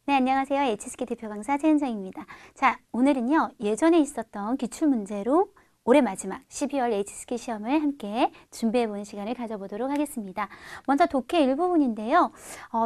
네, 안녕하세요. HSK 대표 강사 최은정입니다. 자, 오늘은요, 예전에 있었던 기출문제로 올해 마지막 12월 HSK 시험을 함께 준비해보는 시간을 가져보도록 하겠습니다. 먼저 독해 일부분인데요.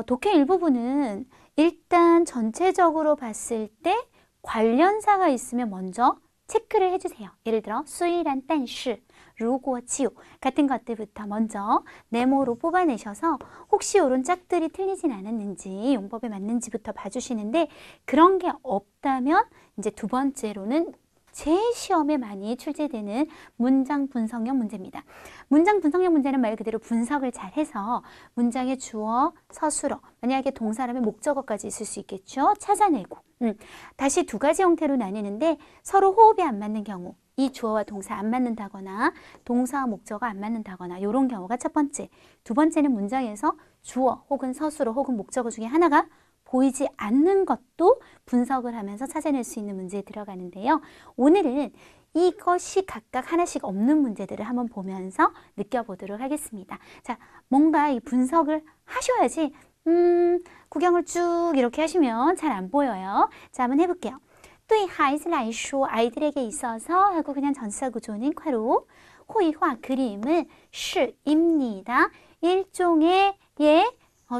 독해 일부분은 일단 전체적으로 봤을 때 관련사가 있으면 먼저 체크를 해주세요. 예를 들어, 虽然但是 如果只有 같은 것들부터 먼저 네모로 뽑아내셔서 혹시 이런 짝들이 틀리진 않았는지 용법에 맞는지부터 봐주시는데 그런 게 없다면 이제 두 번째로는 제 시험에 많이 출제되는 문장 분석형 문제입니다. 문장 분석형 문제는 말 그대로 분석을 잘 해서 문장의 주어, 서술어, 만약에 동사라면 목적어까지 있을 수 있겠죠. 찾아내고 다시 두 가지 형태로 나뉘는데 서로 호흡이 안 맞는 경우, 이 주어와 동사 안 맞는다거나 동사와 목적어가 안 맞는다거나 이런 경우가 첫 번째. 두 번째는 문장에서 주어 혹은 서술어 혹은 목적어 중에 하나가 보이지 않는 것도 분석을 하면서 찾아낼 수 있는 문제에 들어가는데요. 오늘은 이것이 각각 하나씩 없는 문제들을 한번 보면서 느껴보도록 하겠습니다. 자, 뭔가 이 분석을 하셔야지 구경을 쭉 이렇게 하시면 잘 안 보여요. 자, 한번 해볼게요. 对孩子来说, 아이들에게 있어서 하고 그냥 전치사 구조는 괄호, 호의화 그림은 시입니다. 일종의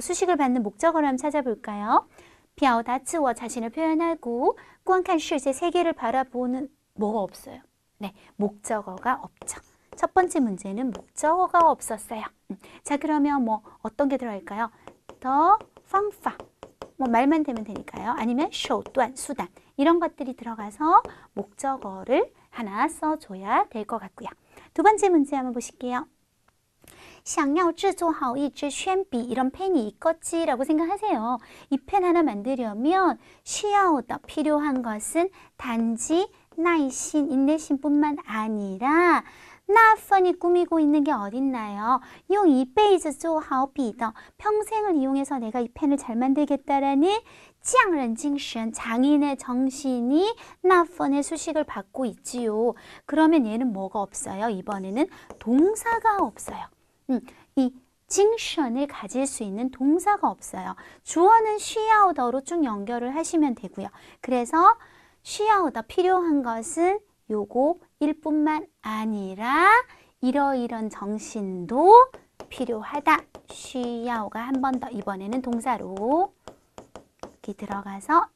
수식을 받는 목적어를 한번 찾아볼까요? 表达自我 자신을 표현하고 观看世界 세계를 바라보는 뭐가 없어요? 네, 목적어가 없죠. 첫 번째 문제는 목적어가 없었어요. 자, 그러면 뭐 어떤 게 들어갈까요? 더, 方法 뭐 말만 되면 되니까요. 아니면 手段, 수단 이런 것들이 들어가서 목적어를 하나 써줘야 될 것 같고요. 두 번째 문제 한번 보실게요. 想要制作好一支铅笔 이런 펜이 있겠지라고 생각하세요. 이 펜 하나 만들려면 需要的 필요한 것은 단지 耐心, 인내심뿐만 아니라 那份이 꾸미고 있는 게 어딨나요? 用一辈子做好笔的 평생을 이용해서 내가 이 펜을 잘 만들겠다라는 匠人精神 장인의 정신이 那份의 수식을 받고 있지요. 그러면 얘는 뭐가 없어요? 이번에는 동사가 없어요. 이 징션을 가질 수 있는 동사가 없어요. 주어는 需要더로 쭉 연결을 하시면 되고요. 그래서 需要더 필요한 것은 요거 일뿐만 아니라 이러이런 정신도 필요하다. 需要가 한 번 더 이번에는 동사로 이렇게 들어가서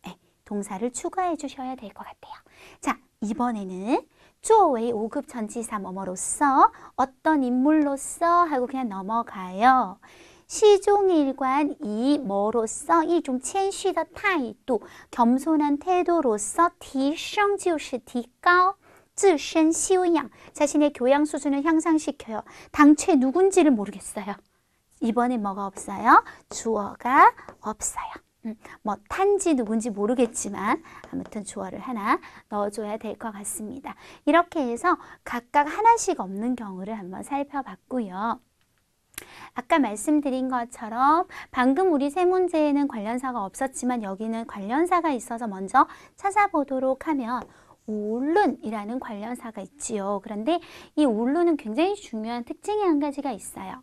동사를 추가해 주셔야 될 것 같아요. 자, 이번에는 作为 5급 전치사 뭐뭐로서 어떤 인물로서 하고 그냥 넘어가요. 西中일관 이 뭐로서 一种谦虚的态度 겸손한 태도로서 提升就是提高自身修养 자신의 교양 수준을 향상시켜요. 당최 누군지를 모르겠어요. 이번에 뭐가 없어요? 주어가 없어요. 뭐 탄지 누군지 모르겠지만 아무튼 주어를 하나 넣어줘야 될 것 같습니다. 이렇게 해서 각각 하나씩 없는 경우를 한번 살펴봤고요. 아까 말씀드린 것처럼 방금 우리 세 문제에는 관련사가 없었지만 여기는 관련사가 있어서 먼저 찾아보도록 하면 울룬이라는 관련사가 있지요. 그런데 이 울룬은 굉장히 중요한 특징이 한 가지가 있어요.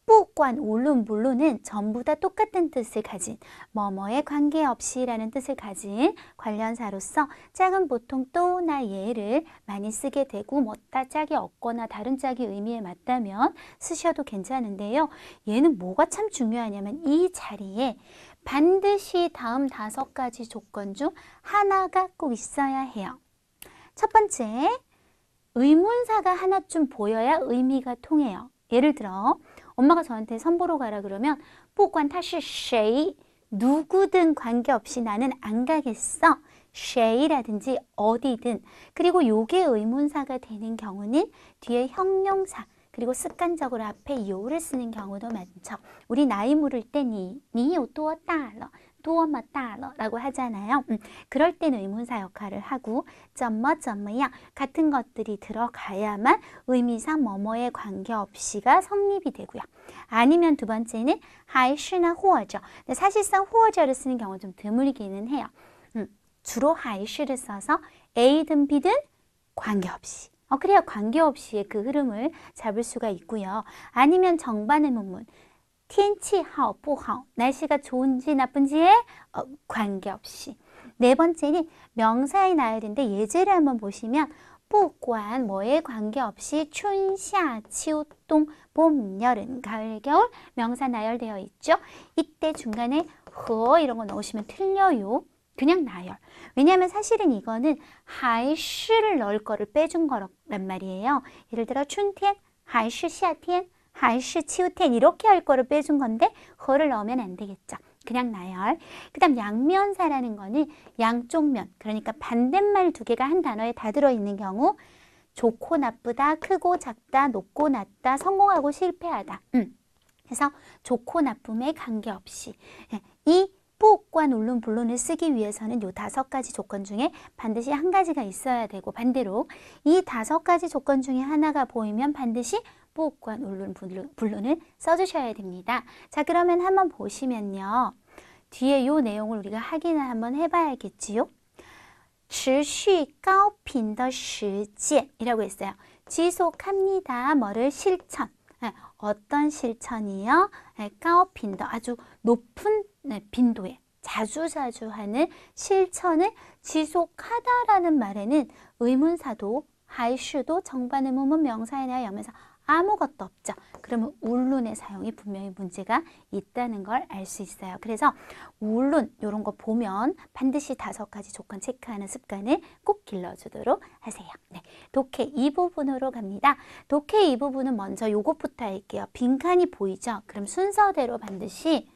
不管 울룬, 물론은 전부 다 똑같은 뜻을 가진 뭐뭐에 관계없이 라는 뜻을 가진 관련사로서 짝은 보통 또나 예를 많이 쓰게 되고 뭐다 짝이 없거나 다른 짝이 의미에 맞다면 쓰셔도 괜찮은데요. 얘는 뭐가 참 중요하냐면 이 자리에 반드시 다음 5가지 조건 중 하나가 꼭 있어야 해요. 첫 번째, 의문사가 하나쯤 보여야 의미가 통해요. 예를 들어 엄마가 저한테 선보러 가라 그러면 不管他是谁 누구든 관계없이 나는 안 가겠어. 谁라든지 어디든. 그리고 요게 의문사가 되는 경우는 뒤에 형용사 그리고 습관적으로 앞에 요를 쓰는 경우도 많죠. 우리 나이 물을 때你有多大了 多么大了 라고 하잖아요. 그럴 때는 의문사 역할을 하고 怎么怎么样 같은 것들이 들어가야만 의미상 뭐뭐에 관계없이가 성립이 되고요. 아니면 두 번째는 还是呢或者 사실상 或者를 쓰는 경우 좀 드물기는 해요. 주로 还是를 써서 A든 B든 관계없이 그래야 관계없이의 그 흐름을 잡을 수가 있고요. 아니면 정반의 문문 天气好不好 날씨가 좋은지 나쁜지에 관계없이. 네 번째는 명사의 나열인데 예제를 한번 보시면 不管 뭐에 관계없이 춘, 夏, 秋, 동, 봄, 여름, 가을, 겨울 명사 나열되어 있죠. 이때 중간에 허 이런 거 넣으시면 틀려요. 그냥 나열. 왜냐하면 사실은 이거는 还是를 넣을 거를 빼준 거란 말이에요. 예를 들어 춘天, 还是夏天, 还是秋天 이렇게 할 거를 빼준 건데 허를 넣으면 안 되겠죠. 그냥 나열. 그 다음 양면사라는 거는 양쪽 면, 그러니까 반대말 두 개가 한 단어에 다 들어있는 경우 좋고 나쁘다, 크고 작다, 높고 낮다, 성공하고 실패하다. 그래서 좋고 나쁨에 관계없이 이 뿌과 눌른 불론을 쓰기 위해서는 요 5가지 조건 중에 반드시 한 가지가 있어야 되고 반대로 이 5가지 조건 중에 하나가 보이면 반드시 뿌과 눌른 불론을 써주셔야 됩니다. 자, 그러면 한번 보시면요. 뒤에 요 내용을 우리가 확인을 한번 해봐야겠지요. 持续高频的实践이라고 했어요. 지속합니다. 뭐를? 실천. 어떤 실천이요? 高频的 아주 높은 빈도에 자주자주 하는 실천을 지속하다라는 말에는 의문사도 하이슈도 정반 의문문 명사에나 여면서 아무것도 없죠. 그러면 울룬의 사용이 분명히 문제가 있다는 걸 알 수 있어요. 그래서 울룬 이런 거 보면 반드시 5가지 조건 체크하는 습관을 꼭 길러주도록 하세요. 네, 독해 이 부분으로 갑니다. 독해 이 부분은 먼저 요것부터 할게요. 빈칸이 보이죠? 그럼 순서대로 반드시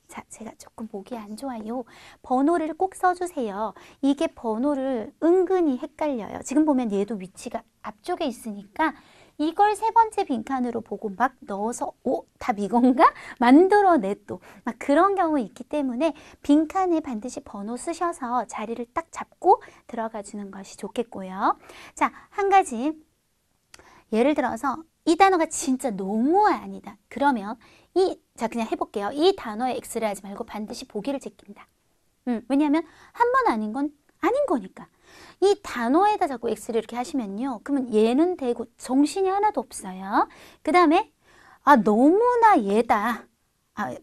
자, 제가 조금 보기 안 좋아요. 번호를 꼭 써주세요. 이게 번호를 은근히 헷갈려요. 지금 보면 얘도 위치가 앞쪽에 있으니까 이걸 3번째 빈칸으로 보고 막 넣어서 답 이건가? 만들어내 또 막 그런 경우 있기 때문에 빈칸에 반드시 번호 쓰셔서 자리를 딱 잡고 들어가 주는 것이 좋겠고요. 자, 한 가지 예를 들어서 이 단어가 진짜 너무 아니다. 그러면 자, 그냥 해볼게요. 이 단어에 X를 하지 말고 반드시 보기를 제낀다. 왜냐하면 한 번 아닌 건 아닌 거니까. 이 단어에다 자꾸 X를 이렇게 하시면요. 그러면 얘는 되고 정신이 하나도 없어요. 그 다음에 너무나 얘다.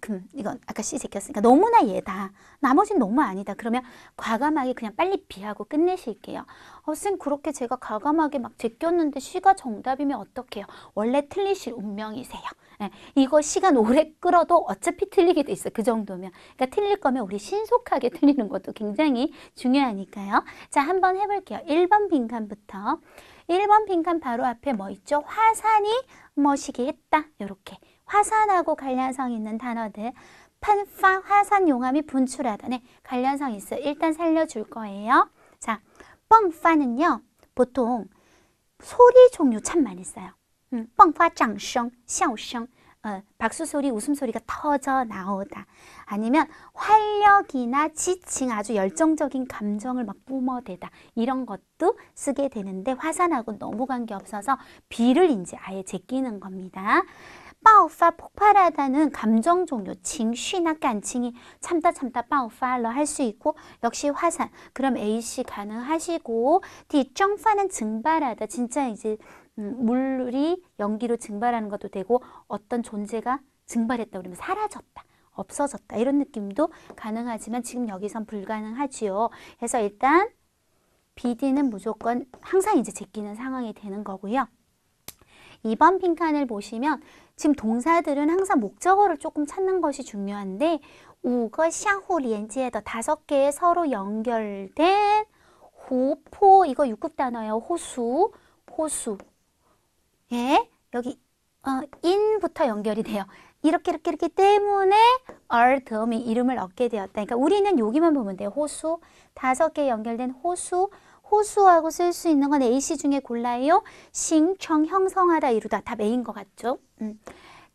그럼 이건 아까 C 제꼈으니까 너무나 얘다. 나머지는 너무 아니다. 그러면 과감하게 그냥 빨리 B하고 끝내실게요. 쌤 그렇게 제가 과감하게 막 제꼈는데 C가 정답이면 어떡해요? 원래 틀리실 운명이세요. 네, 이거 시간 오래 끌어도 어차피 틀리게 돼 있어요. 그 정도면. 그러니까 틀릴 거면 우리 신속하게 틀리는 것도 굉장히 중요하니까요. 자, 한번 해볼게요. 1번 빈칸부터. 1번 빈칸 바로 앞에 뭐 있죠? 화산이 뭐시기 했다. 요렇게. 화산하고 관련성 있는 단어들. 판파, 화산 용암이 분출하다. 네, 관련성 있어요. 일단 살려줄 거예요. 자, 뻥파는요. 보통 소리 종류 참 많이 써요. 뻥파, 장성, 샤오성, 박수소리, 웃음소리가 터져 나오다. 아니면 활력이나 지칭, 아주 열정적인 감정을 막 뿜어대다. 이런 것도 쓰게 되는데 화산하고 너무 관계없어서 비를 이제 아예 제끼는 겁니다. 빠오파, 폭발하다는 감정 종류, 칭쉬나 깐칭이 참다 빠오파로 할 수 있고 역시 화산, 그럼 A씨 가능하시고 디정파는 증발하다, 진짜 이제 물이 연기로 증발하는 것도 되고 어떤 존재가 증발했다 그러면 사라졌다, 없어졌다 이런 느낌도 가능하지만 지금 여기선 불가능하지요. 그래서 일단 BD는 무조건 항상 이제 제끼는 상황이 되는 거고요. 2번 빈칸을 보시면 지금 동사들은 항상 목적어를 조금 찾는 것이 중요한데 5거 샤후 리엔지에더 5개의 서로 연결된 호포, 이거 6급 단어예요. 호수, 호수. 예, 여기 인부터 연결이 돼요. 이렇게 때문에 얼더미 이름을 얻게 되었다. 그러니까 우리는 여기만 보면 돼요. 호수, 5개 연결된 호수. 호수하고 쓸 수 있는 건 A씨 중에 골라요. 싱청, 형성하다, 이루다. 다 A인 것 같죠?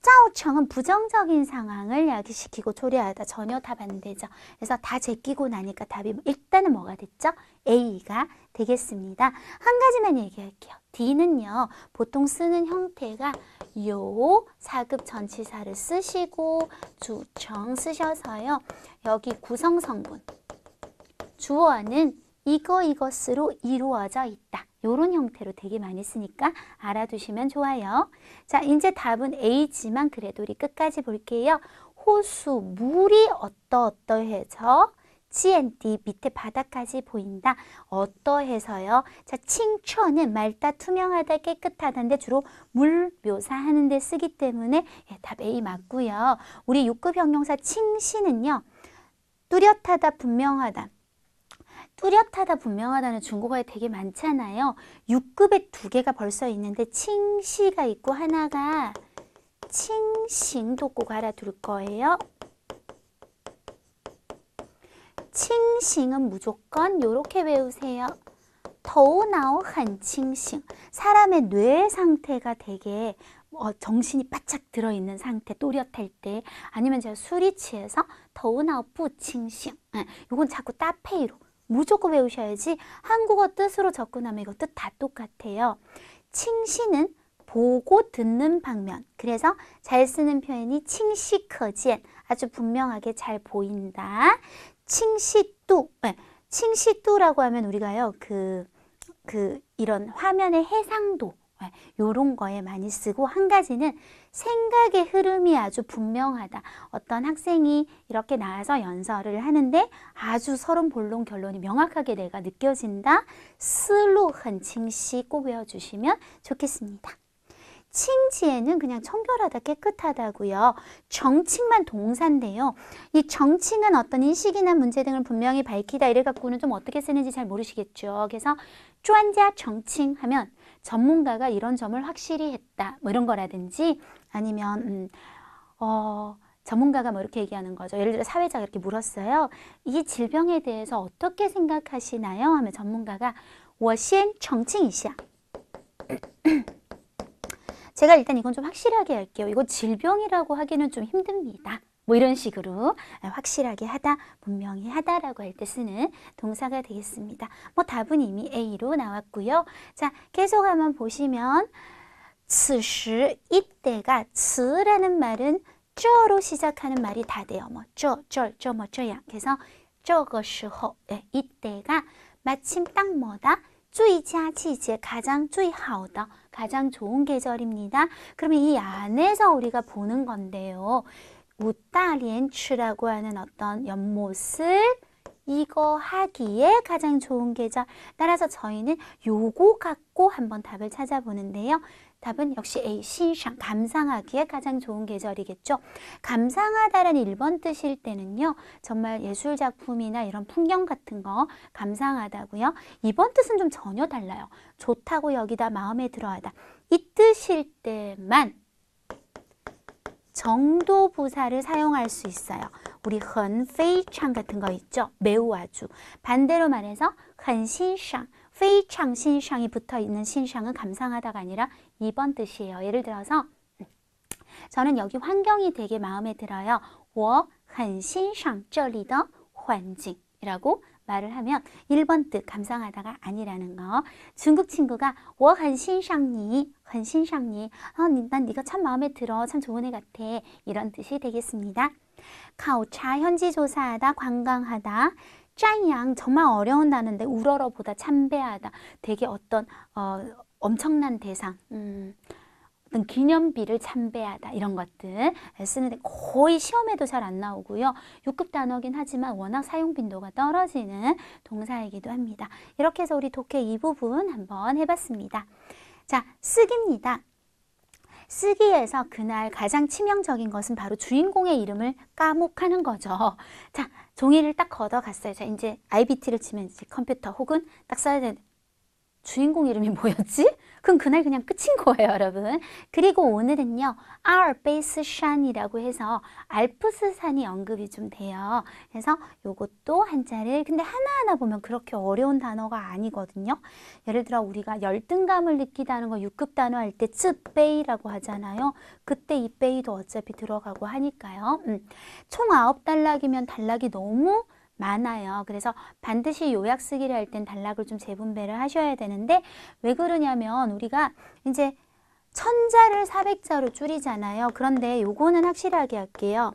짜오청은 부정적인 상황을 야기시키고 초래하다. 전혀 다 반대죠. 그래서 다 제끼고 나니까 답이 일단은 뭐가 됐죠? A가 되겠습니다. 한 가지만 얘기할게요. D는요. 보통 쓰는 형태가 요 4급 전치사를 쓰시고 주청 쓰셔서요. 여기 구성성분. 주어는 이것으로 이루어져 있다. 이런 형태로 되게 많이 쓰니까 알아두시면 좋아요. 자, 이제 답은 A지만 그래도 우리 끝까지 볼게요. 호수, 물이 어떠해서 지엔디 밑에 바닥까지 보인다. 어떠해서요? 자, 칭천은 맑다, 투명하다, 깨끗하다인데 주로 물 묘사하는 데 쓰기 때문에 답 A 맞고요. 우리 6급 형용사 칭시는요. 뚜렷하다, 분명하다. 뚜렷하다, 분명하다는 중국어에 되게 많잖아요. 6급에 2개가 벌써 있는데 칭시가 있고 하나가 칭싱도 꼭 알아둘 거예요. 칭싱은 무조건 이렇게 외우세요. 头脑很清醒. 사람의 뇌 상태가 되게 정신이 바짝 들어있는 상태, 또렷할 때 아니면 제가 술이 취해서 头脑不清醒. 이건 자꾸 따페이로 무조건 외우셔야지 한국어 뜻으로 접근하면 이거 뜻 다 똑같아요. 칭시는 보고 듣는 방면. 그래서 잘 쓰는 표현이 칭시커지엔, 아주 분명하게 잘 보인다. 칭시뚜, 칭시뚜라고 하면 우리가요, 이런 화면의 해상도, 요런 거에 많이 쓰고, 한 가지는 생각의 흐름이 아주 분명하다. 어떤 학생이 이렇게 나와서 연설을 하는데 아주 서론본론 결론이 명확하게 내가 느껴진다. 스루한 칭시 꼭 외워주시면 좋겠습니다. 칭지에는 그냥 청결하다, 깨끗하다고요. 정칭만 동사인데요. 이 정칭은 어떤 인식이나 문제 등을 분명히 밝히다 이를 갖고는 좀 어떻게 쓰는지 잘 모르시겠죠. 그래서专家 정칭 하면 전문가가 이런 점을 확실히 했다, 뭐 이런 거라든지 아니면 전문가가 뭐 이렇게 얘기하는 거죠. 예를 들어 사회자가 이렇게 물었어요. 이 질병에 대해서 어떻게 생각하시나요? 하면 전문가가 我先澄清一下. 제가 일단 이건 좀 확실하게 할게요. 이거 질병이라고 하기는 좀 힘듭니다. 뭐 이런 식으로 확실하게 하다, 분명히 하다라고 할 때 쓰는 동사가 되겠습니다. 뭐 답은 이미 A로 나왔고요. 자, 계속 한번 보시면 此时 이때가 此라는 말은 这로 시작하는 말이 다 돼요. 뭐 这뭐这样. 그래서 这个时候 이때가 마침 딱 뭐다? 最佳季节 가장 最好的 가장 좋은 계절입니다. 그러면 이 안에서 우리가 보는 건데요. 우따리엔츠라고 하는 어떤 연못을 이거 하기에 가장 좋은 계절. 따라서 저희는 요거 갖고 한번 답을 찾아보는데요. 답은 역시 A,欣赏, 감상하기에 가장 좋은 계절이겠죠. 감상하다라는 1번 뜻일 때는요. 정말 예술작품이나 이런 풍경 같은 거 감상하다고요. 2번 뜻은 좀 전혀 달라요. 좋다고 여기다 마음에 들어하다. 이 뜻일 때만 정도 부사를 사용할 수 있어요. 우리 很非常 같은 거 있죠. 매우 아주. 반대로 말해서 很欣赏, 非常欣赏이 붙어있는欣赏은 감상하다가 아니라 2번 뜻이에요. 예를 들어서 저는 여기 환경이 되게 마음에 들어요. 我很欣赏这里的环境이라고 말을 하면 1번 뜻 감상하다가 아니라는 거. 중국 친구가 我很欣赏你, 很欣赏你. 난 네가 참 마음에 들어, 참 좋은 애 같아. 이런 뜻이 되겠습니다. 가오차 현지 조사하다, 관광하다. 짠양 정말 어려운 단어인데 우러러보다 참배하다. 되게 어떤 엄청난 대상, 어떤 기념비를 참배하다 이런 것들 쓰는데 거의 시험에도 잘 안 나오고요. 6급 단어긴 하지만 워낙 사용 빈도가 떨어지는 동사이기도 합니다. 이렇게 해서 우리 독해 이 부분 한번 해봤습니다. 자, 쓰기입니다. 쓰기에서 그날 가장 치명적인 것은 바로 주인공의 이름을 까먹하는 거죠. 자, 종이를 딱 걷어갔어요. 자, 이제 IBT를 치면 이제 컴퓨터 혹은 딱 써야 되는데 주인공 이름이 뭐였지? 그럼 그날 그냥 끝인 거예요, 여러분. 그리고 오늘은요, 아르베이스산이라고 해서 알프스산이 언급이 좀 돼요. 그래서 요것도 한자를, 근데 하나하나 보면 그렇게 어려운 단어가 아니거든요. 예를 들어 우리가 열등감을 느끼다는 거 6급 단어 할 때 쯔베이라고 하잖아요. 그때 이 베이도 어차피 들어가고 하니까요. 총 9단락이면 단락이 너무 많아요. 그래서 반드시 요약 쓰기를 할 땐 단락을 좀 재분배를 하셔야 되는데 왜 그러냐면 우리가 이제 1000자를 400자로 줄이잖아요. 그런데 요거는 확실하게 할게요.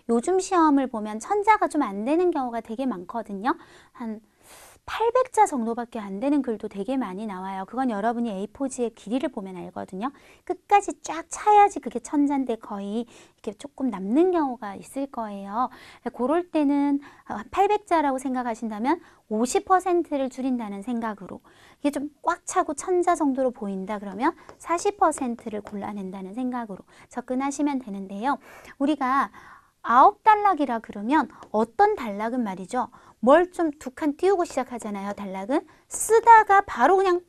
요즘 시험을 보면 1000자가 좀 안 되는 경우가 되게 많거든요. 한 800자 정도밖에 안 되는 글도 되게 많이 나와요. 그건 여러분이 A4지의 길이를 보면 알거든요. 끝까지 쫙 차야지 그게 1000자인데 거의 이렇게 조금 남는 경우가 있을 거예요. 그럴 때는 800자라고 생각하신다면 50%를 줄인다는 생각으로, 이게 좀 꽉 차고 1000자 정도로 보인다 그러면 40%를 골라낸다는 생각으로 접근하시면 되는데요. 우리가 9단락이라 그러면 어떤 단락은 말이죠. 뭘 좀 두 칸 띄우고 시작하잖아요. 단락은 쓰다가 바로 그냥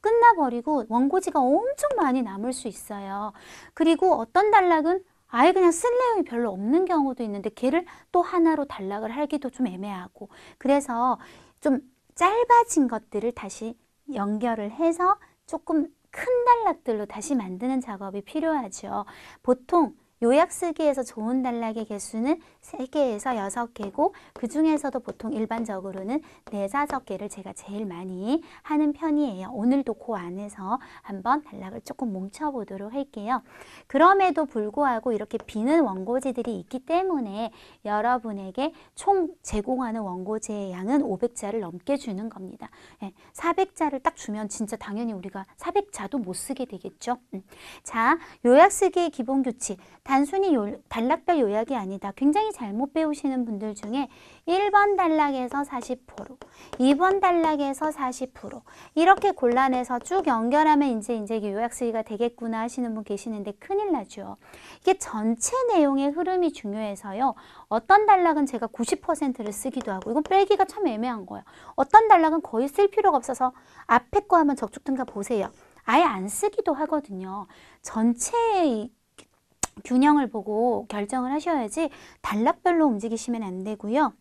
끝나버리고 원고지가 엄청 많이 남을 수 있어요. 그리고 어떤 단락은 아예 그냥 쓸 내용이 별로 없는 경우도 있는데 걔를 또 하나로 단락을 하기도 좀 애매하고, 그래서 좀 짧아진 것들을 다시 연결을 해서 조금 큰 단락들로 다시 만드는 작업이 필요하죠. 보통 요약 쓰기에서 좋은 단락의 개수는 3개에서 6개고 그 중에서도 보통 일반적으로는 4, 5개를 제가 제일 많이 하는 편이에요. 오늘도 그 안에서 한번 단락을 조금 뭉쳐보도록 할게요. 그럼에도 불구하고 이렇게 비는 원고지들이 있기 때문에 여러분에게 총 제공하는 원고지의 양은 500자를 넘게 주는 겁니다. 400자를 딱 주면 진짜 당연히 우리가 400자도 못 쓰게 되겠죠. 자, 요약 쓰기의 기본 규칙. 단순히 단락별 요약이 아니다. 굉장히 잘못 배우시는 분들 중에 1번 단락에서 40%, 2번 단락에서 40% 이렇게 골라내서 쭉 연결하면 이제 요약 쓰기가 되겠구나 하시는 분 계시는데 큰일 나죠. 이게 전체 내용의 흐름이 중요해서요. 어떤 단락은 제가 90%를 쓰기도 하고, 이건 빼기가 참 애매한 거예요. 어떤 단락은 거의 쓸 필요가 없어서 앞에 거 한번 적중등가 보세요. 아예 안 쓰기도 하거든요. 전체의 균형을 보고 결정을 하셔야지 단락별로 움직이시면 안 되고요.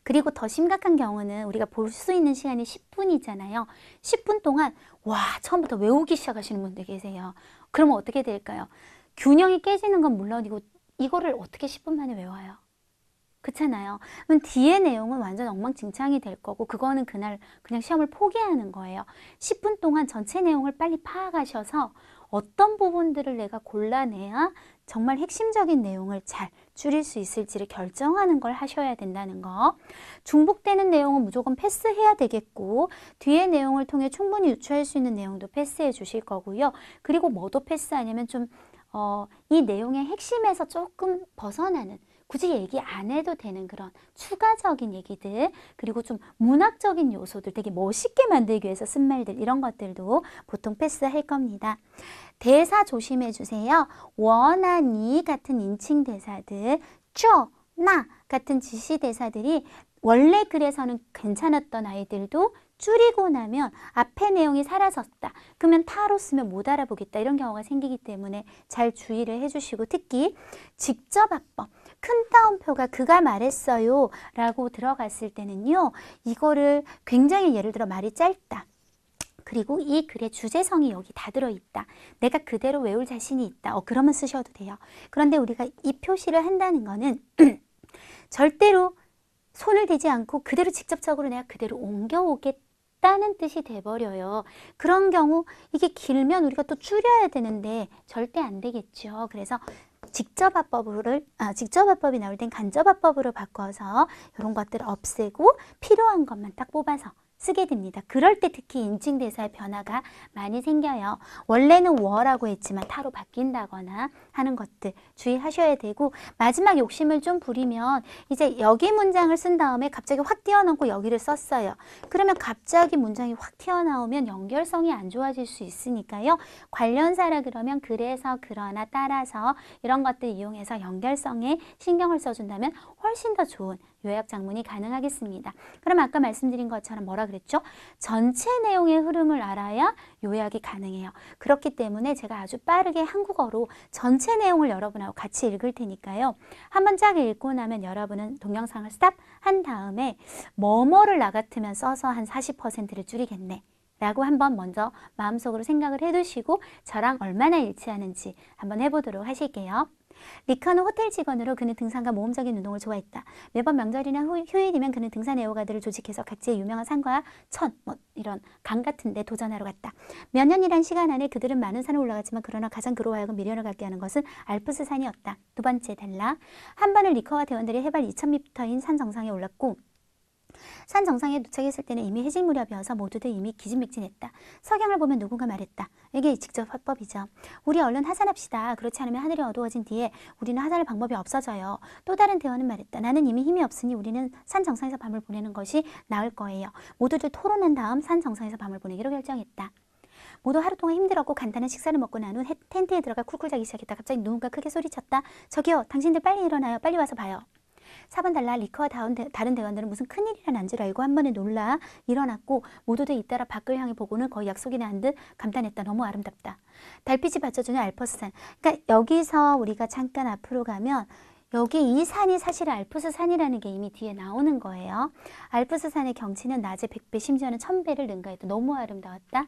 그리고 더 심각한 경우는 우리가 볼 수 있는 시간이 10분이잖아요. 10분 동안 와 처음부터 외우기 시작하시는 분들 계세요. 그러면 어떻게 될까요? 균형이 깨지는 건 물론이고 이거를 어떻게 10분 만에 외워요? 그렇잖아요. 그럼 뒤에 내용은 완전 엉망진창이 될 거고 그거는 그날 그냥 시험을 포기하는 거예요. 10분 동안 전체 내용을 빨리 파악하셔서 어떤 부분들을 내가 골라내야 정말 핵심적인 내용을 잘 줄일 수 있을지를 결정하는 걸 하셔야 된다는 거. 중복되는 내용은 무조건 패스해야 되겠고 뒤에 내용을 통해 충분히 유추할 수 있는 내용도 패스해 주실 거고요. 그리고 뭐도 패스하냐면 좀 이 내용의 핵심에서 조금 벗어나는, 굳이 얘기 안 해도 되는 그런 추가적인 얘기들, 그리고 좀 문학적인 요소들, 되게 멋있게 만들기 위해서 쓴 말들, 이런 것들도 보통 패스할 겁니다. 대사 조심해 주세요. 원하니 같은 인칭 대사들, 쭈, 나 같은 지시 대사들이 원래 글에서는 괜찮았던 아이들도 줄이고 나면 앞에 내용이 사라졌다. 그러면 타로 쓰면 못 알아보겠다. 이런 경우가 생기기 때문에 잘 주의를 해주시고, 특히 직접 합법, 큰 따옴표가 그가 말했어요 라고 들어갔을 때는요. 이거를 굉장히 예를 들어 말이 짧다. 그리고 이 글의 주제성이 여기 다 들어있다. 내가 그대로 외울 자신이 있다. 그러면 쓰셔도 돼요. 그런데 우리가 이 표시를 한다는 거는 절대로 손을 대지 않고 그대로 직접적으로 내가 그대로 옮겨오겠다는 뜻이 돼버려요. 그런 경우 이게 길면 우리가 또 줄여야 되는데 절대 안 되겠죠. 그래서 직접합법이 나올 땐 간접합법으로 바꿔서 이런 것들을 없애고 필요한 것만 딱 뽑아서 쓰게 됩니다. 그럴 때 특히 인칭대사의 변화가 많이 생겨요. 원래는 워라고 했지만 타로 바뀐다거나 하는 것들 주의하셔야 되고, 마지막 욕심을 좀 부리면 이제 여기 문장을 쓴 다음에 갑자기 확 튀어나오고 여기를 썼어요. 그러면 갑자기 문장이 확 튀어나오면 연결성이 안 좋아질 수 있으니까요. 관련사라 그러면 그래서, 그러나, 따라서 이런 것들 이용해서 연결성에 신경을 써준다면 훨씬 더 좋은 요약 작문이 가능하겠습니다. 그럼 아까 말씀드린 것처럼 뭐라 그랬죠? 전체 내용의 흐름을 알아야 요약이 가능해요. 그렇기 때문에 제가 아주 빠르게 한국어로 전체 내용을 여러분하고 같이 읽을 테니까요. 한번 쫙 읽고 나면 여러분은 동영상을 스탑 한 다음에 뭐뭐를 나 같으면 써서 한 40%를 줄이겠네 라고 한번 먼저 마음속으로 생각을 해두시고 저랑 얼마나 일치하는지 한번 해보도록 하실게요. 리카는 호텔 직원으로 그는 등산과 모험적인 운동을 좋아했다. 매번 명절이나 휴일이면 그는 등산 애호가들을 조직해서 각지의 유명한 산과 이런 강 같은 데 도전하러 갔다. 몇 년이란 시간 안에 그들은 많은 산을 올라갔지만 그러나 가장 그로 하여금 미련을 갖게 하는 것은 알프스 산이었다. 두 번째 단락. 한 번은 리카와 대원들이 해발 2000m인 산 정상에 올랐고 산 정상에 도착했을 때는 이미 해질 무렵이어서 모두들 이미 기진맥진했다. 석양을 보면 누군가 말했다. 이게 직접 화법이죠. 우리 얼른 하산합시다. 그렇지 않으면 하늘이 어두워진 뒤에 우리는 하산할 방법이 없어져요. 또 다른 대원은 말했다. 나는 이미 힘이 없으니 우리는 산 정상에서 밤을 보내는 것이 나을 거예요. 모두들 토론한 다음 산 정상에서 밤을 보내기로 결정했다. 모두 하루 동안 힘들었고 간단한 식사를 먹고 난 후 텐트에 들어가 쿨쿨 자기 시작했다. 갑자기 누군가 크게 소리쳤다. 저기요, 당신들 빨리 일어나요. 빨리 와서 봐요. 4번 달라. 리커와 다른 대원들은 무슨 큰일이란 줄 알고 한 번에 놀라 일어났고 모두들 잇따라 밖을 향해 보고는 거의 약속이나 한 듯 감탄했다. 너무 아름답다. 달빛이 받쳐주는 알프스산. 그러니까 여기서 우리가 잠깐 앞으로 가면 여기 이 산이 사실 알프스 산이라는 게 이미 뒤에 나오는 거예요. 알프스 산의 경치는 낮에 100배 심지어는 1000배를 능가했다. 너무 아름다웠다.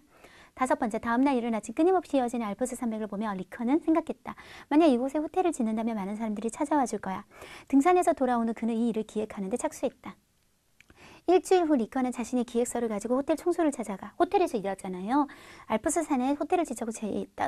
5번째, 다음날 이른 아침 끊임없이 이어지는 알프스 산맥을 보며 리커는 생각했다. 만약 이곳에 호텔을 짓는다면 많은 사람들이 찾아와 줄 거야. 등산에서 돌아오는 그는 이 일을 기획하는 데 착수했다. 일주일 후 리커는 자신의 기획서를 가지고 호텔 청소를 찾아가. 호텔에서 일하잖아요. 알프스 산에 호텔을 짓자고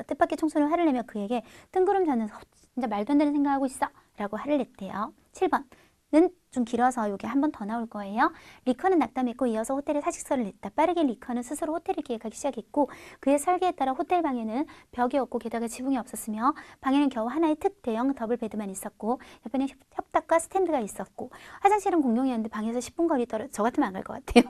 뜻밖의 청소를 화를 내며 그에게 뜬구름 저는 진짜 말도 안 되는 생각하고 있어 라고 화를 냈대요. 7번 는 좀 길어서 이게 한 번 더 나올 거예요. 리커는 낙담했고 이어서 호텔에 사직서를 냈다. 빠르게 리커는 스스로 호텔을 기획하기 시작했고 그의 설계에 따라 호텔 방에는 벽이 없고 게다가 지붕이 없었으며 방에는 겨우 하나의 특대형 더블 베드만 있었고 옆에는 협탁과 스탠드가 있었고 화장실은 공용이었는데 방에서 10분 거리 떨어져 저 같으면 안 갈 것 같아요.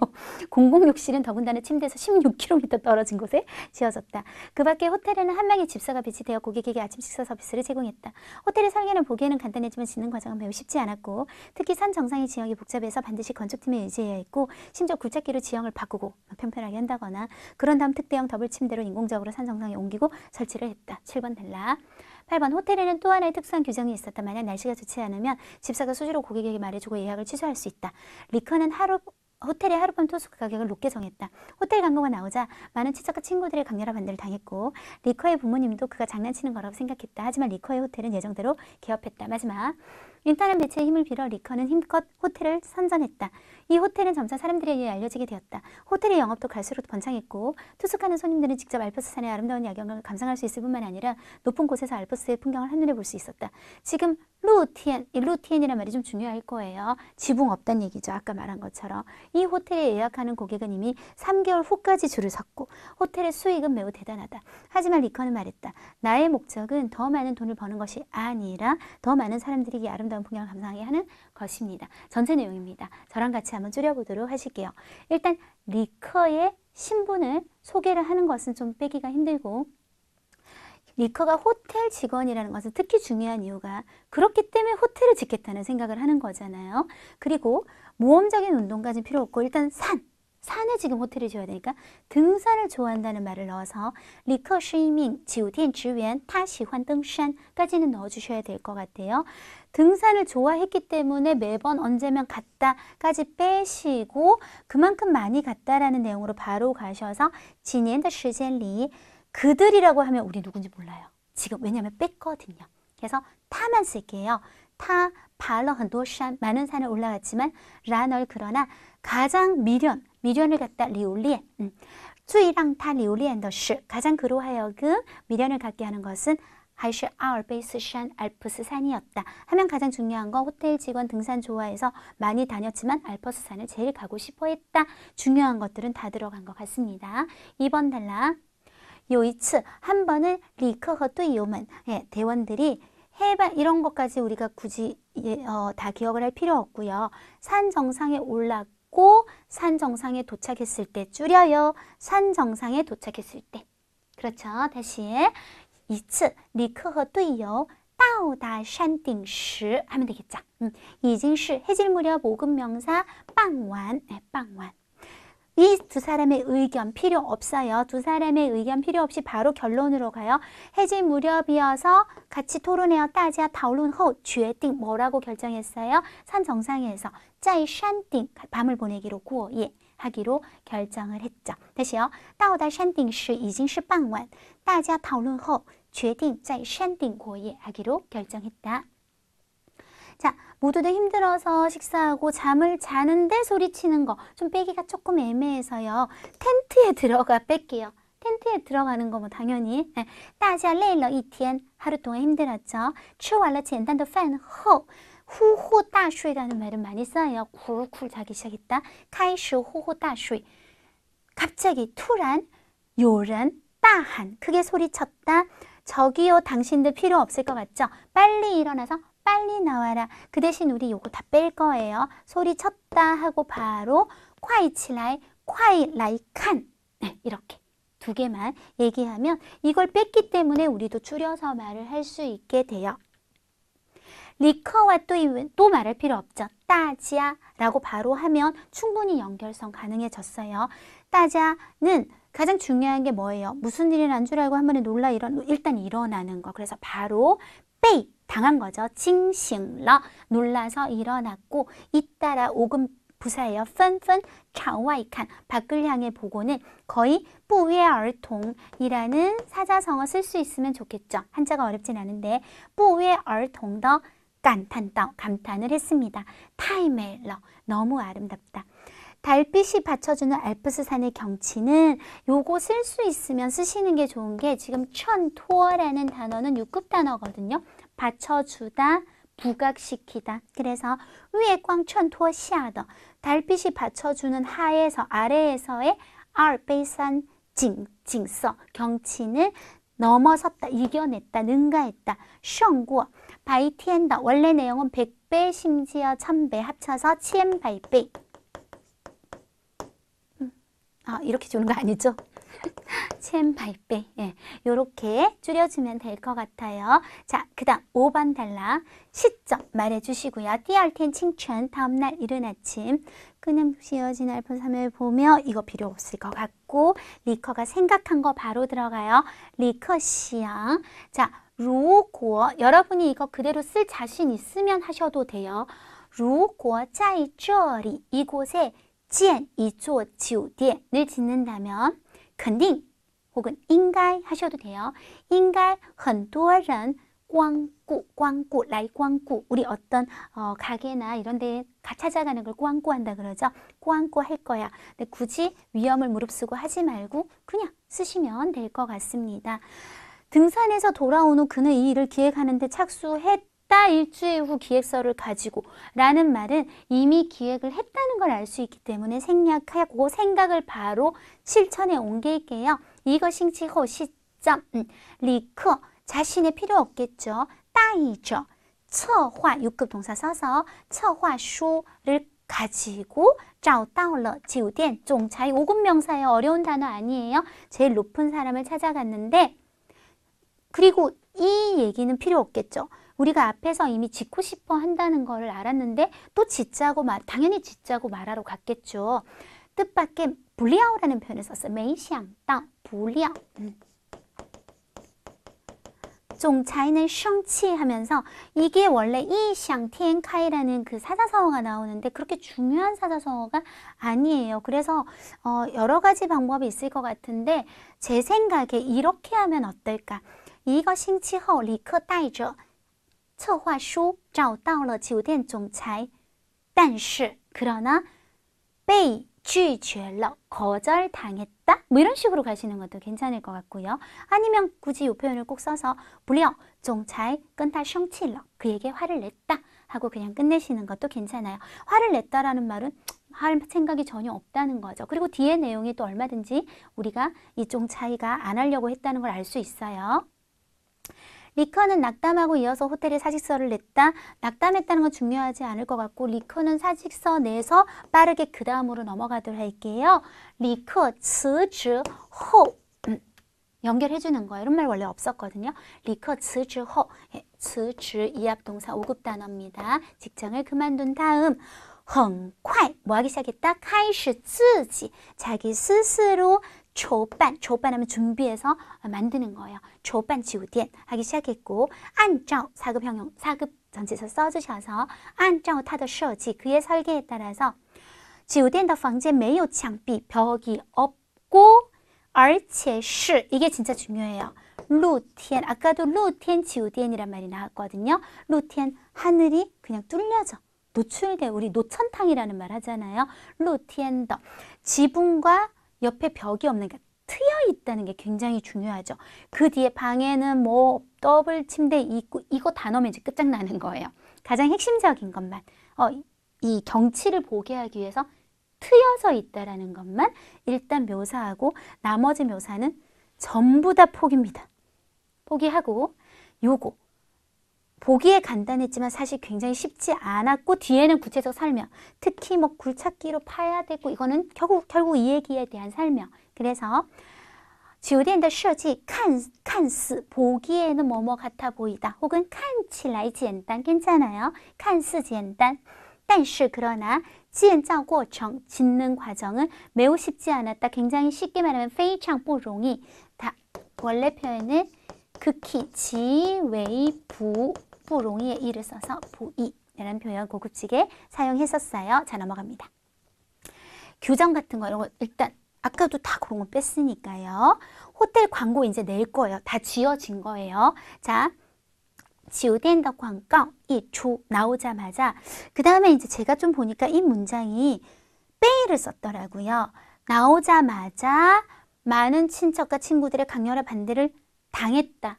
공공욕실은 더군다나 침대에서 16km 떨어진 곳에 지어졌다. 그 밖에 호텔에는 한 명의 집사가 배치되어 고객에게 아침 식사 서비스를 제공했다. 호텔의 설계는 보기에는 간단했지만 짓는 과정은 매우 쉽지 않았고 특히 산 정상의 지형이 복잡해서 반드시 건축팀에 의지해야 했고 심지어 굴착기로 지형을 바꾸고 편편하게 한다거나 그런 다음 특대형 더블 침대로 인공적으로 산 정상에 옮기고 설치를 했다. 7번 달라. 8번 호텔에는 또 하나의 특수한 규정이 있었다. 만약 날씨가 좋지 않으면 집사가 수시로 고객에게 말해주고 예약을 취소할 수 있다. 리커는 호텔의 하룻밤 투숙 가격을 높게 정했다. 호텔 광고가 나오자 많은 친척과 친구들의 강렬한 반대를 당했고 리커의 부모님도 그가 장난치는 거라고 생각했다. 하지만 리커의 호텔은 예정대로 개업했다. 마지막 인터넷 매체의 힘을 빌어 리커는 힘껏 호텔을 선전했다. 이 호텔은 점차 사람들에 의해 알려지게 되었다. 호텔의 영업도 갈수록 번창했고 투숙하는 손님들은 직접 알프스 산의 아름다운 야경을 감상할 수 있을 뿐만 아니라 높은 곳에서 알프스의 풍경을 한눈에 볼 수 있었다. 지금 루티엔이란 말이 좀 중요할 거예요. 지붕 없다는 얘기죠. 아까 말한 것처럼. 이 호텔에 예약하는 고객은 이미 3개월 후까지 줄을 섰고 호텔의 수익은 매우 대단하다. 하지만 리커는 말했다. 나의 목적은 더 많은 돈을 버는 것이 아니라 더 많은 사람들이 이 아름다운 풍경을 감상하게 하는 것입니다. 전체 내용입니다. 저랑 같이 한번 줄여보도록 하실게요. 일단 리커의 신분을 소개를 하는 것은 좀 빼기가 힘들고 리커가 호텔 직원이라는 것은 특히 중요한 이유가 그렇기 때문에 호텔을 짓겠다는 생각을 하는 거잖아요. 그리고 모험적인 운동까지는 필요 없고 일단 산에 지금 호텔을 지어야 되니까 등산을 좋아한다는 말을 넣어서 리커 시민 지우디엔 지원 타喜欢登山까지는 넣어주셔야 될 것 같아요. 등산을 좋아했기 때문에 매번 언제면 갔다까지 빼시고 그만큼 많이 갔다라는 내용으로 바로 가셔서 几年的时间里 그들이라고 하면 우리 누군지 몰라요. 지금 왜냐하면 뺐거든요. 그래서 타만 쓸게요. 타, 발러, 很多山 많은 산을 올라갔지만 라널 그러나 가장 미련을 갖다 리올리엔 最让他留恋的是 가장 그로 하여금 미련을 갖게 하는 것은 还是阿尔卑斯山 알프스 산이었다. 하면 가장 중요한 건 호텔 직원 등산 좋아해서 많이 다녔지만 알프스 산을 제일 가고 싶어 했다. 중요한 것들은 다 들어간 것 같습니다. 2번 달라. 有一次 한 번은 리커和 队友们 대원들이 해발 이런 것까지 우리가 굳이 다 기억을 할 필요 없고요. 산 정상에 올랐고 산 정상에 도착했을 때 줄여요. 산 정상에 도착했을 때. 그렇죠. 다시 一次 리커和 队友到达山顶时 하면 되겠죠. 已经是 해질 무렵 모금 명사 傍晚 傍晚. 이 두 사람의 의견 필요 없어요. 두 사람의 의견 필요 없이 바로 결론으로 가요. 해질 무렵이어서 같이 토론해요. 大家讨论后决定 뭐라고 결정했어요? 산 정상에서 在山顶 밤을 보내기로 过夜 하기로 결정을 했죠. 다시요. 到达山顶时已经是傍晚大家讨论后决定在山顶过夜 하기로 결정했다. 자, 모두들 힘들어서 식사하고 잠을 자는데 소리치는 거 좀 빼기가 조금 애매해서요. 텐트에 들어가 뺄게요. 텐트에 들어가는 거 뭐 당연히 大家累了一天 하루 동안 힘들었죠. 吃完了简单的饭后 후후다슈이라는 말은 많이 써요. 쿨쿨 자기 시작했다. 开始 후후다슈이. 갑자기突然 有人大喊 크게 소리쳤다. 저기요 당신들 필요 없을 것 같죠? 빨리 일어나서 빨리 나와라. 그 대신 우리 요거 다 뺄 거예요. 소리쳤다 하고 바로 快起来快来看 이렇게 두 개만 얘기하면 이걸 뺐기 때문에 우리도 줄여서 말을 할 수 있게 돼요. 리커와 또 말할 필요 없죠. 따지야라고 바로 하면 충분히 연결성 가능해졌어요. 따자는 가장 중요한 게 뭐예요? 무슨 일이 난 줄 알고 한 번에 일단 일어나는 거. 그래서 바로 빼이 당한 거죠. 징醒了 놀라서 일어났고 잇따라 오금 부사예요. 纷纷朝外看 밖을 향해 보고는 거의 不约而同이라는 사자성어 쓸 수 있으면 좋겠죠. 한자가 어렵진 않은데 不约而同的 감탄을 했습니다. 타이멜러 너무 아름답다. 달빛이 받쳐주는 알프스산의 경치는 요거 쓸 수 있으면 쓰시는 게 좋은 게 지금 천토어라는 단어는 6급 단어거든요. 받쳐주다, 부각시키다. 그래서 위에 광 천토어 시아더 달빛이 받쳐주는 하에서 아래에서의 알베이산 징서 경치는 넘어섰다, 이겨냈다, 능가했다. 胜过 바이티엔더 원래 내용은 100배 심지어 1000배 합쳐서 1000百倍 이렇게 주는 거 아니죠? 1000百倍 예, 요렇게 줄여주면 될 것 같아요. 자, 그 다음 5번 달라 시점 말해주시고요. 第二天清晨 다음날 이른 아침 끊임없이 이어진 알프스산을 보며 이거 필요 없을 것 같고 리커가 생각한 거 바로 들어가요. 리커시앙 자, 如果 여러분이 이거 그대로 쓸 자신 있으면 하셔도 돼요. 如果在这里 이곳에 建一座酒店을 짓는다면 肯定 혹은 应该 하셔도 돼요. 应该很多人光顾来光顾우리 어떤 가게나 이런 데 찾아가는 걸光顾한다 그러죠. 光顾 할 거야. 근데 굳이 위험을 무릅쓰고 하지 말고 그냥 쓰시면 될 것 같습니다. 등산에서 돌아온 후 그는 이 일을 기획하는데 착수했다. 일주일 후 기획서를 가지고 라는 말은 이미 기획을 했다는 걸 알 수 있기 때문에 생략하고 생각을 바로 실천에 옮길게요. 이거 싱치호 시점 리커 자신의 필요 없겠죠. 따이죠. 策划 6급 동사 써서 策划书를 가지고 找到了酒店 종차이 5급 명사예요. 어려운 단어 아니에요. 제일 높은 사람을 찾아갔는데 그리고 이 얘기는 필요 없겠죠. 우리가 앞에서 이미 짓고 싶어 한다는 거를 알았는데 또 짓자고 당연히 짓자고 말하러 갔겠죠. 뜻밖의 불리아오라는 표현을 썼어요. 没想到 불리아오. 종차이는 生气 하면서 이게 원래 이샹티엔카이라는 그 사자성어가 나오는데 그렇게 중요한 사자성어가 아니에요. 그래서 여러 가지 방법이 있을 것 같은데 제 생각에 이렇게 하면 어떨까? 一个星期后立刻带着策划书找到了酒店总裁但是 그러나 被拒绝了 거절당했다 뭐 이런 식으로 가시는 것도 괜찮을 것 같고요. 아니면 굳이 이 표현을 꼭 써서 不料总裁跟他生气了 그에게 화를 냈다 하고 그냥 끝내시는 것도 괜찮아요. 화를 냈다라는 말은 할 생각이 전혀 없다는 거죠. 그리고 뒤에 내용이 또 얼마든지 우리가 이 종차이가 안 하려고 했다는 걸 알 수 있어요. 리커는 낙담하고 이어서 호텔에 사직서를 냈다. 낙담했다는 건 중요하지 않을 것 같고 리커는 사직서 내서 빠르게 그 다음으로 넘어가도록 할게요. 리커 辞职后 연결해주는 거예요. 이런 말 원래 없었거든요. 리커 辞职后 辞职이합동사 5급 단어입니다. 직장을 그만둔 다음 很快 뭐 하기 시작했다? 开始自己 자기 스스로 조반하면 준비해서 만드는 거예요. 조반 지우디엔 하기 시작했고 按照 4급 형용 4급 전치사 써주셔서 按照他的设计 그의 설계에 따라서 지우디엔的房间没有墙壁 벽이 없고 而且是 이게 진짜 중요해요. 루티엔 아까도 루티엔 지우디엔이란 말이 나왔거든요. 루티엔 하늘이 그냥 뚫려져. 노출돼 우리 노천탕이라는 말 하잖아요. 루티엔더 지붕과 옆에 벽이 없는 게 트여 있다는 게 굉장히 중요하죠. 그 뒤에 방에는 뭐 더블 침대 있고 이거 다 넣으면 이제 끝장나는 거예요. 가장 핵심적인 것만 이 경치를 보게 하기 위해서 트여져 있다라는 것만 일단 묘사하고 나머지 묘사는 전부 다 포기입니다. 포기하고 요거 보기에 간단했지만 사실 굉장히 쉽지 않았고 뒤에는 구체적 설명, 특히 뭐 굴착기로 파야 되고 이거는 결국 이 얘기에 대한 설명. 그래서 酒店的设计看似 보기에는 뭐뭐 같아 보이다 혹은 看起来简单 괜찮아요. 看似简单但是 그러나 建造过程 짓는 과정은 매우 쉽지 않았다. 굉장히 쉽게 말하면 非常不容易. 다 원래 표현은 극히 지외不容易의 이를 써서 부이라는 표현 고급지게 사용했었어요. 자, 넘어갑니다. 규정 같은 거 이런 거 일단 아까도 다 그런 거 뺐으니까요. 호텔 광고 이제 낼 거예요. 다 지어진 거예요. 자, 酒店的广告 이 주 나오자마자 그 다음에 이제 제가 좀 보니까 이 문장이 빼이를 썼더라고요. 나오자마자 많은 친척과 친구들의 강렬한 반대를 당했다.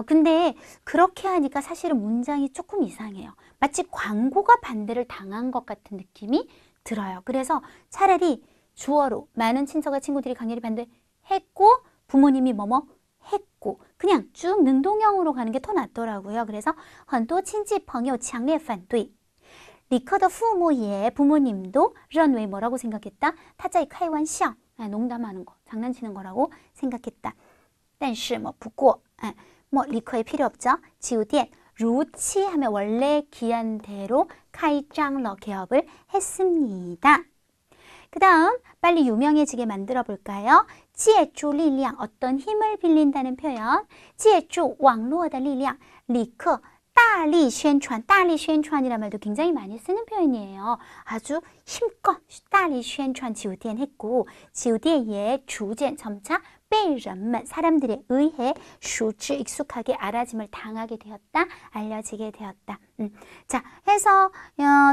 근데 그렇게 하니까 사실은 문장이 조금 이상해요. 마치 광고가 반대를 당한 것 같은 느낌이 들어요. 그래서 차라리 주어로 많은 친척과 친구들이 강렬히 반대했고 부모님이 뭐뭐 했고 그냥 쭉 능동형으로 가는 게 더 낫더라고요. 그래서 很多亲戚朋友强烈反对 리커의 부모의 부모님도 认为 뭐라고 생각했다? 타자의 开玩笑 농담하는 거, 장난치는 거라고 생각했다. 但是 뭐 不过 뭐 리커에 필요 없죠. 酒店 루치 하면 원래 기한대로 开张了 개업을 했습니다. 그 다음 빨리 유명해지게 만들어 볼까요? 借助力量 어떤 힘을 빌린다는 표현 借助网络的力量 리커 大力宣传 大力宣传이란 말도 굉장히 많이 쓰는 표현이에요. 아주 힘껏 大力宣传 酒店했고 酒店의逐渐 점차 被人们 사람들에 의해 熟知 익숙하게 알아짐을 당하게 되었다. 알려지게 되었다. 자, 해서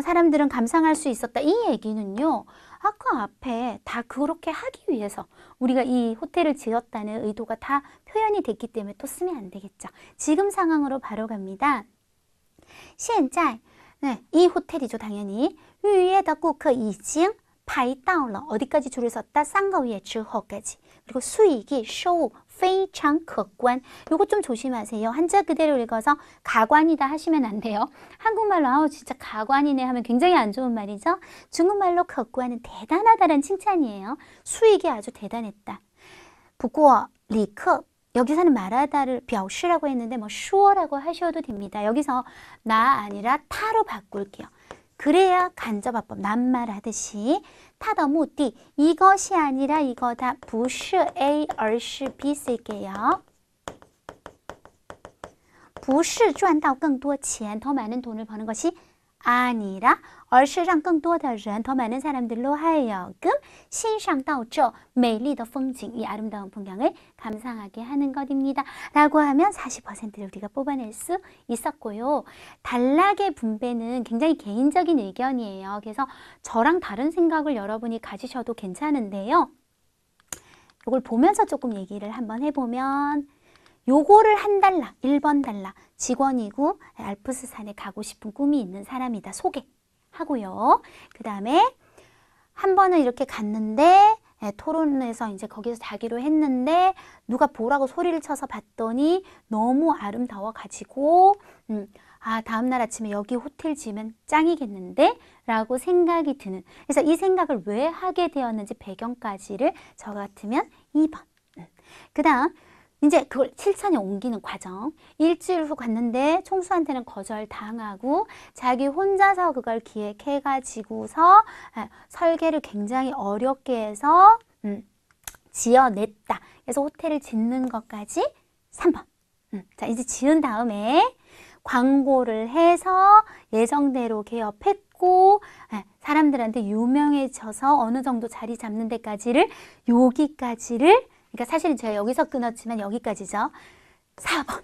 사람들은 감상할 수 있었다. 이 얘기는요. 아까 앞에 다 그렇게 하기 위해서 우리가 이 호텔을 지었다는 의도가 다 표현이 됐기 때문에 또 쓰면 안 되겠죠. 지금 상황으로 바로 갑니다. 现在 네, 이 호텔이죠. 당연히 预约的顾客已经排到了 어디까지 줄을 섰다? 3个月之后까지. 그리고 수익이收非常可观. 요거 좀 조심하세요. 한자 그대로 읽어서 가관이다 하시면 안 돼요. 한국말로 진짜 가관이네 하면 굉장히 안 좋은 말이죠. 중국말로 可观은 대단하다는 칭찬이에요. 수익이 아주 대단했다. 不过李克 여기서는 말하다를 表示라고 했는데 뭐 说라고 하셔도 됩니다. 여기서 나 아니라 타로 바꿀게요. 그래야 간접화법 낱말하듯이 他的目的 이것이 아니라 이거다 不是 A 而是 B 쓸게요. 不是赚到更多钱 더 많은 돈을 버는 것이 아니라 而是让更多的人 더 많은 사람들로 하여금 欣赏到这美丽的风景 이 아름다운 풍경을 감상하게 하는 것입니다. 라고 하면 40%를 우리가 뽑아낼 수 있었고요. 단락의 분배는 굉장히 개인적인 의견이에요. 그래서 저랑 다른 생각을 여러분이 가지셔도 괜찮은데요. 이걸 보면서 조금 얘기를 한번 해보면 요거를 한 달러, 1번 달러 직원이고 알프스산에 가고 싶은 꿈이 있는 사람이다. 소개하고요. 그 다음에 한 번은 이렇게 갔는데 토론에서 이제 거기서 자기로 했는데 누가 보라고 소리를 쳐서 봤더니 너무 아름다워 가지고 다음날 아침에 여기 호텔 지으면 짱이겠는데? 라고 생각이 드는. 그래서 이 생각을 왜 하게 되었는지 배경까지를 저 같으면 2번. 그 다음 이제 그걸 실천에 옮기는 과정. 일주일 후 갔는데 총수한테는 거절당하고 자기 혼자서 그걸 기획해가지고서 설계를 굉장히 어렵게 해서 지어냈다. 그래서 호텔을 짓는 것까지 3번. 자, 이제 지은 다음에 광고를 해서 예정대로 개업했고 사람들한테 유명해져서 어느 정도 자리 잡는 데까지를 여기까지를 그러니까 사실은 제가 여기서 끊었지만 여기까지죠. 4번.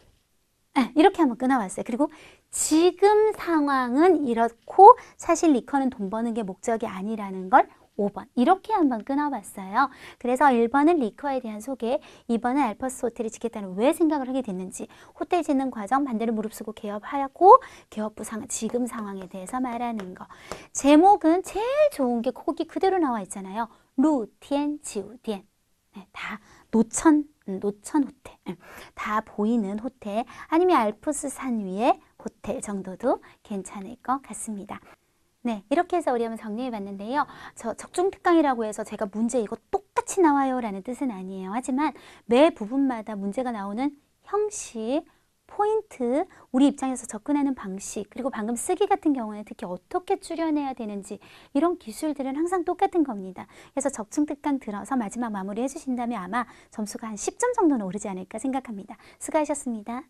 이렇게 한번 끊어왔어요. 그리고 지금 상황은 이렇고 사실 리커는 돈 버는 게 목적이 아니라는 걸 5번 이렇게 한번 끊어봤어요. 그래서 1번은 리커에 대한 소개, 2번은 알퍼스 호텔을 짓겠다는 왜 생각을 하게 됐는지, 호텔 짓는 과정 반대로 무릅쓰고 개업하고 개업 후 지금 상황에 대해서 말하는 거. 제목은 제일 좋은 게 거기 그대로 나와 있잖아요. 루티엔 지우디엔. 네, 다 노천 호텔. 다 보이는 호텔, 아니면 알프스 산 위의 호텔 정도도 괜찮을 것 같습니다. 네, 이렇게 해서 우리 한번 정리해 봤는데요. 저 적중특강이라고 해서 제가 문제 이거 똑같이 나와요 라는 뜻은 아니에요. 하지만 매 부분마다 문제가 나오는 형식, 포인트, 우리 입장에서 접근하는 방식, 그리고 방금 쓰기 같은 경우는 특히 어떻게 줄여내야 되는지 이런 기술들은 항상 똑같은 겁니다. 그래서 적중특강 들어서 마지막 마무리 해주신다면 아마 점수가 한 10점 정도는 오르지 않을까 생각합니다. 수고하셨습니다.